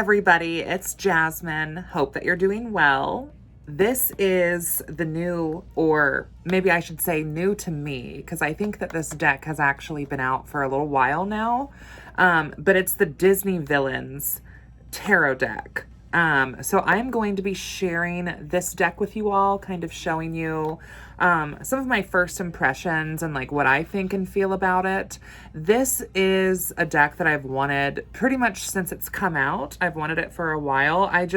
everybody, it's Jasmine. Hope that you're doing well. This is the new, or maybe I should say new to me, because I think that this deck has actually been out for a little while now. But it's the Disney Villains Tarot deck. So I'm going to be sharing this deck with you all, kind of showing you some of my first impressions and like what I think and feel about it. This is a deck that I've wanted pretty much since it's come out. I've wanted it for a while. I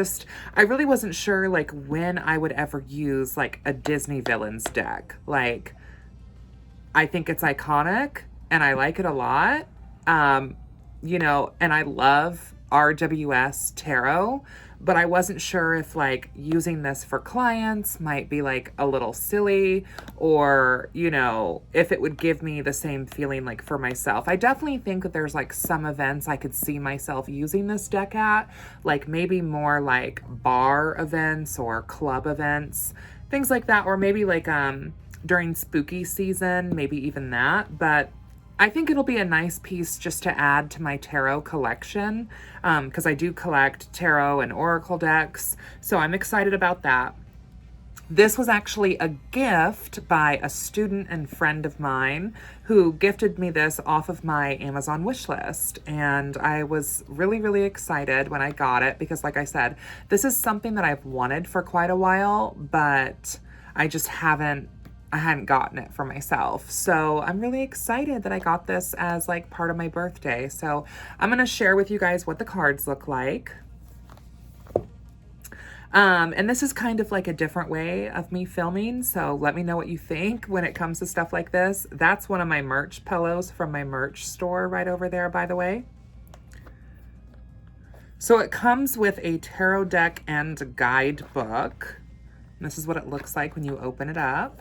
really wasn't sure like when I would ever use like a Disney Villains deck. Like, I think it's iconic and I like it a lot. And I love RWS Tarot, but I wasn't sure if like using this for clients might be like a little silly, or, if it would give me the same feeling like for myself. I definitely think that there's like some events I could see myself using this deck at, like maybe more like bar events or club events, things like that, or maybe like during spooky season, maybe even that. But I think it'll be a nice piece just to add to my tarot collection, because I do collect tarot and oracle decks, so I'm excited about that. This was actually a gift by a student and friend of mine who gifted me this off of my Amazon wish list, and I was really, really excited when I got it because, like I said, this is something that I've wanted for quite a while, but I hadn't gotten it for myself. So I'm really excited that I got this as like part of my birthday. So I'm going to share with you guys what the cards look like. And this is kind of like a different way of me filming. So let me know what you think when it comes to stuff like this. That's one of my merch pillows from my merch store right over there, by the way. So it comes with a tarot deck and guidebook. And this is what it looks like when you open it up.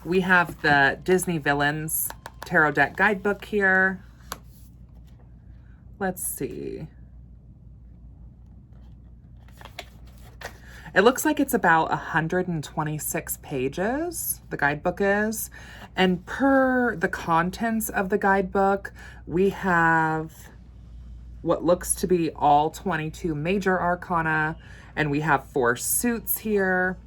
We have the Disney Villains Tarot Deck Guidebook here. Let's see. It looks like it's about 126 pages, the guidebook is. And per the contents of the guidebook, we have what looks to be all 22 major arcana, and we have 4 suits here.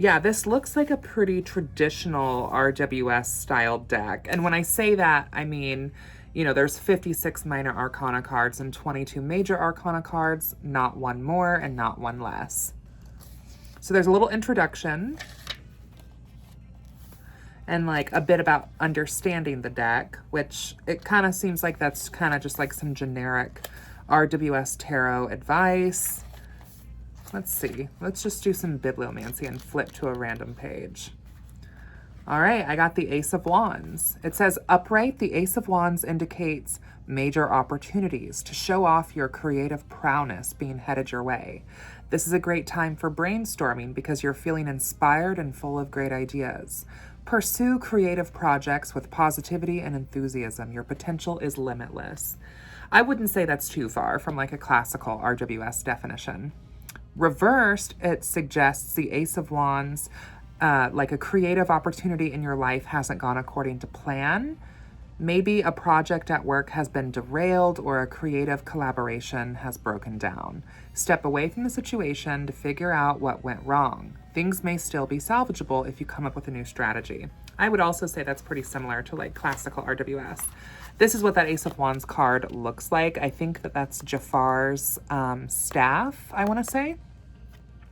Yeah, this looks like a pretty traditional RWS style deck. And when I say that, I mean, there's 56 minor arcana cards and 22 major arcana cards, not one more and not one less. So there's a little introduction and like a bit about understanding the deck, which it kind of seems like that's kind of just like some generic RWS tarot advice. Let's see. Let's just do some bibliomancy and flip to a random page. All right, I got the Ace of Wands. It says, upright, the Ace of Wands indicates major opportunities to show off your creative prowess being headed your way. This is a great time for brainstorming because you're feeling inspired and full of great ideas. Pursue creative projects with positivity and enthusiasm. Your potential is limitless. I wouldn't say that's too far from like a classical RWS definition. Reversed, it suggests the Ace of Wands, like a creative opportunity in your life hasn't gone according to plan. Maybe a project at work has been derailed or a creative collaboration has broken down. Step away from the situation to figure out what went wrong. Things may still be salvageable if you come up with a new strategy. I would also say that's pretty similar to like classical RWS. This is what that Ace of Wands card looks like. I think that that's Jafar's staff, I want to say.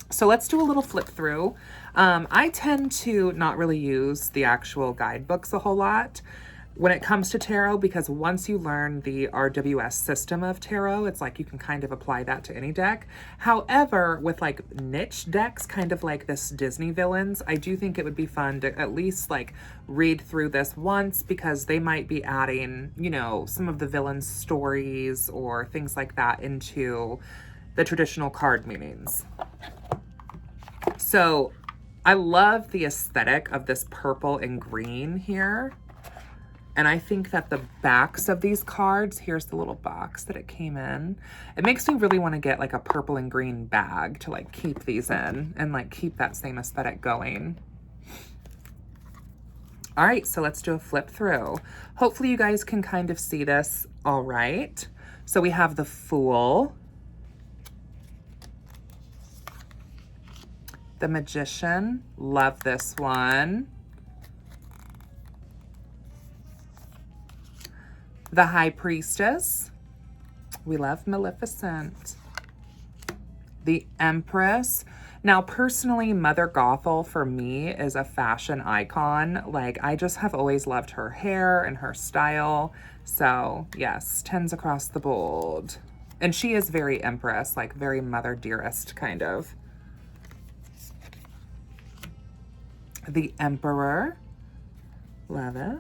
So let's do a little flip through. I tend to not really use the actual guidebooks a whole lot when it comes to tarot, because once you learn the RWS system of tarot, it's like you can kind of apply that to any deck. However, with like niche decks, kind of like this Disney Villains, I do think it would be fun to at least like read through this once, because they might be adding, some of the villains' stories or things like that into the traditional card meanings. So I love the aesthetic of this purple and green here. And I think that the backs of these cards, here's the little box that it came in. It makes me really want to get like a purple and green bag to like keep these in and like keep that same aesthetic going. All right, so let's do a flip through. Hopefully you guys can kind of see this all right. So we have the Fool, the Magician, love this one. The High Priestess, we love Maleficent. The Empress. Now, personally, Mother Gothel for me is a fashion icon. Like, I just have always loved her hair and her style. So, yes, 10s across the board. And she is very Empress, like very Mother Dearest kind of. The Emperor. Love it.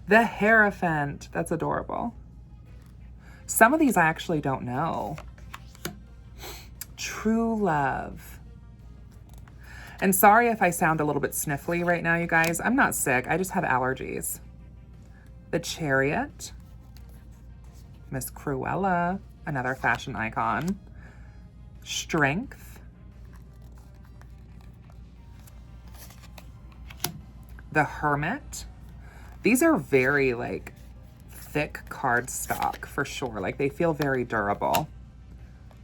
The Hierophant. That's adorable. Some of these I actually don't know. True Love. And sorry if I sound a little bit sniffly right now, you guys. I'm not sick. I just have allergies. The Chariot. Miss Cruella, another fashion icon. Strength. The Hermit. These are very, like, thick cardstock for sure. Like, they feel very durable.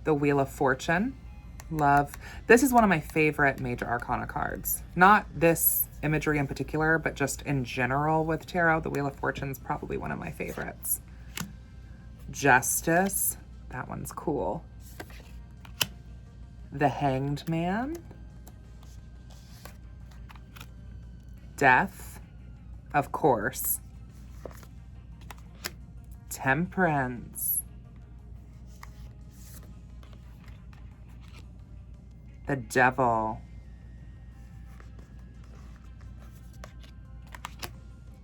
The Wheel of Fortune. Love. This is one of my favorite Major Arcana cards. Not this imagery in particular, but just in general with tarot. The Wheel of Fortune is probably one of my favorites. Justice. That one's cool. The Hanged Man. Death. Of course. Temperance. The Devil.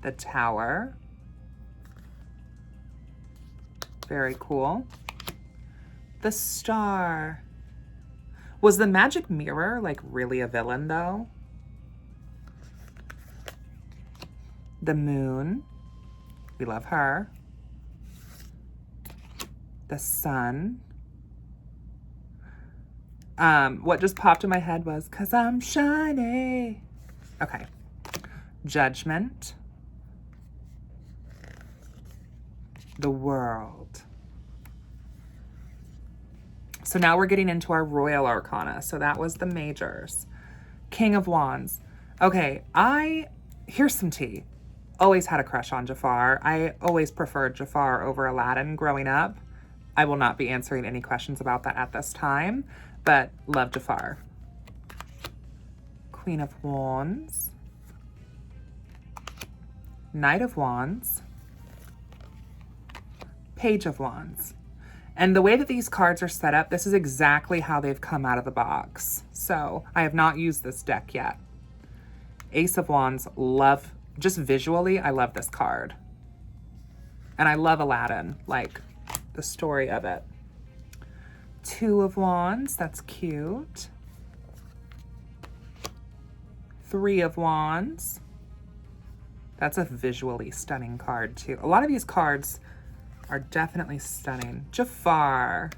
The Tower. Very cool. The Star. Was the Magic Mirror like really a villain though? The Moon. We love her. The Sun. What just popped in my head was, 'cause I'm shiny. Okay. Judgment. The World. So now we're getting into our Royal Arcana. So that was the majors. King of Wands. Okay, here's some tea. Always had a crush on Jafar. I always preferred Jafar over Aladdin growing up. I will not be answering any questions about that at this time, but love Jafar. Queen of Wands. Knight of Wands. Page of Wands. And the way that these cards are set up, this is exactly how they've come out of the box. So I have not used this deck yet. Ace of Wands, love, just visually, I love this card. And I love Aladdin, like the story of it. Two of Wands, that's cute. Three of Wands. That's a visually stunning card too. A lot of these cards are definitely stunning. Jafar.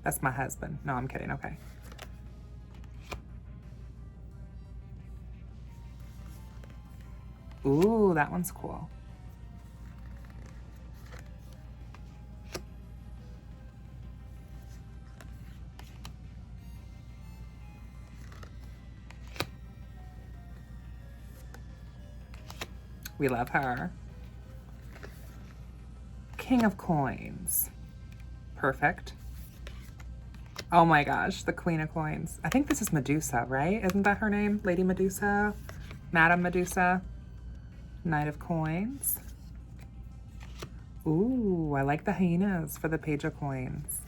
That's my husband. No, I'm kidding. Okay. Ooh, that one's cool. We love her. King of Coins. Perfect. Oh my gosh, the Queen of Coins. I think this is Medusa, right? Isn't that her name? Lady Medusa? Madame Medusa? Knight of Coins. Ooh, I like the hyenas for the Page of Coins.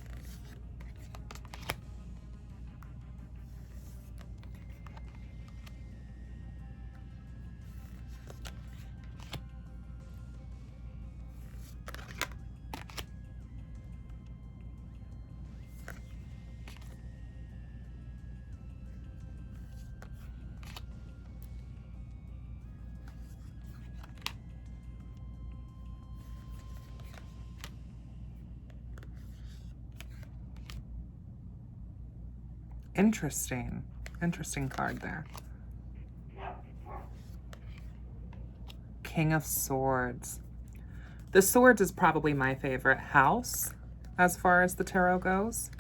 Interesting. Interesting card there. King of Swords. The Swords is probably my favorite house as far as the tarot goes.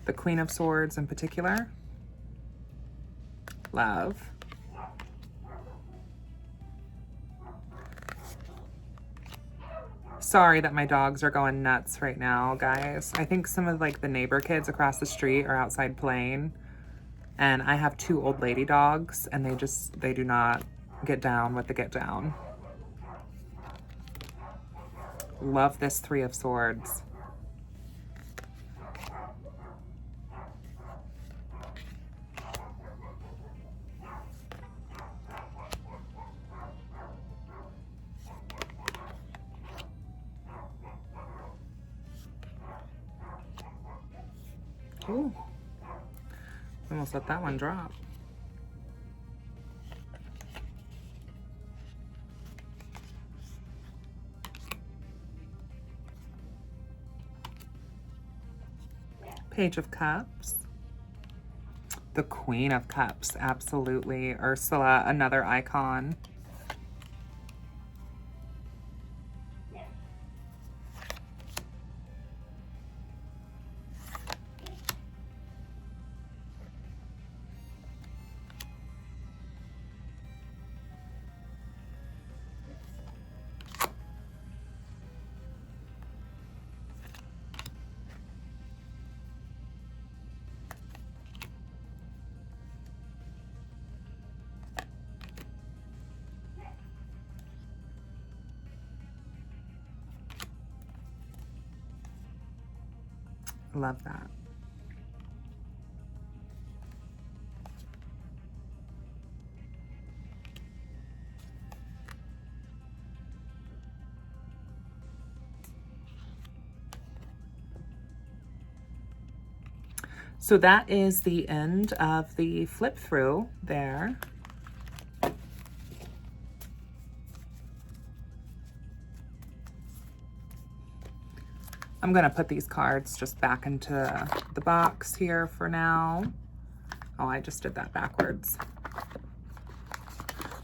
The Queen of Swords in particular. Love. Sorry that my dogs are going nuts right now, guys. I think some of like the neighbor kids across the street are outside playing. And I have 2 old lady dogs and they do not get down with the get down. Love this 3 of Swords. Ooh. Almost let that one drop. Page of Cups. The Queen of Cups, absolutely. Ursula, another icon. Love that. So that is the end of the flip through there. I'm gonna put these cards just back into the box here for now. Oh, I just did that backwards.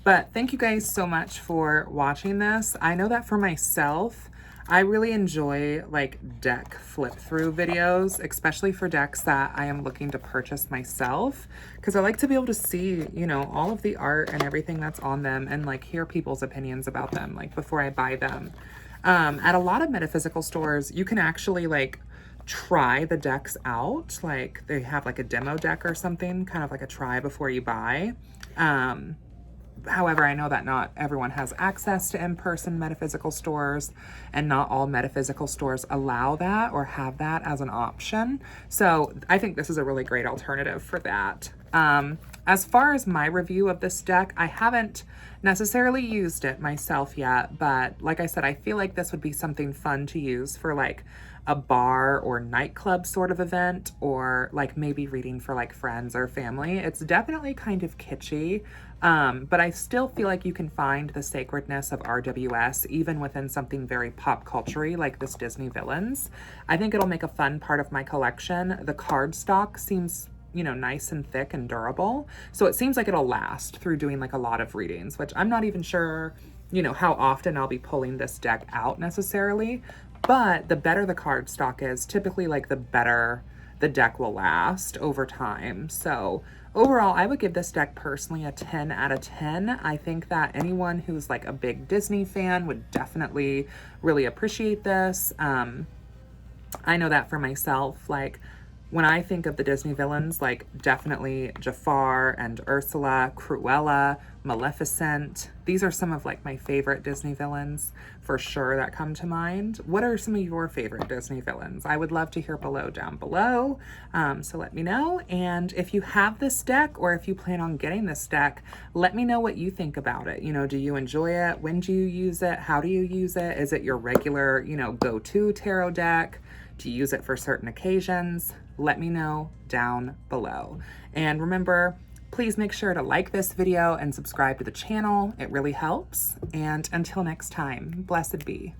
But thank you guys so much for watching this. I know that for myself, I really enjoy like deck flip through videos, especially for decks that I am looking to purchase myself, because I like to be able to see, you know, all of the art and everything that's on them and like hear people's opinions about them, like before I buy them. At a lot of metaphysical stores, you can actually like try the decks out. Like they have like a demo deck or something, kind of like a try before you buy. However, I know that not everyone has access to in-person metaphysical stores, and not all metaphysical stores allow that or have that as an option. So I think this is a really great alternative for that. As far as my review of this deck, I haven't necessarily used it myself yet, but like I said, I feel like this would be something fun to use for like a bar or nightclub sort of event, or like maybe reading for like friends or family. It's definitely kind of kitschy, but I still feel like you can find the sacredness of RWS even within something very pop culture-y like this Disney Villains. I think it'll make a fun part of my collection. The cardstock seems, you know, nice and thick and durable, so it seems like it'll last through doing like a lot of readings, which I'm not even sure, you know, how often I'll be pulling this deck out necessarily. But the better the cardstock is, typically like the better the deck will last over time. So overall, I would give this deck personally a 10 out of 10. I think that anyone who's like a big Disney fan would definitely really appreciate this. I know that for myself, like when I think of the Disney villains, like definitely Jafar and Ursula, Cruella, Maleficent. These are some of like my favorite Disney villains for sure that come to mind. What are some of your favorite Disney villains? I would love to hear down below. So let me know. And if you have this deck, or if you plan on getting this deck, let me know what you think about it. You know, do you enjoy it? When do you use it? How do you use it? Is it your regular, you know, go-to tarot deck? Do you use it for certain occasions? Let me know down below. And remember, please make sure to like this video and subscribe to the channel. It really helps. And until next time, blessed be.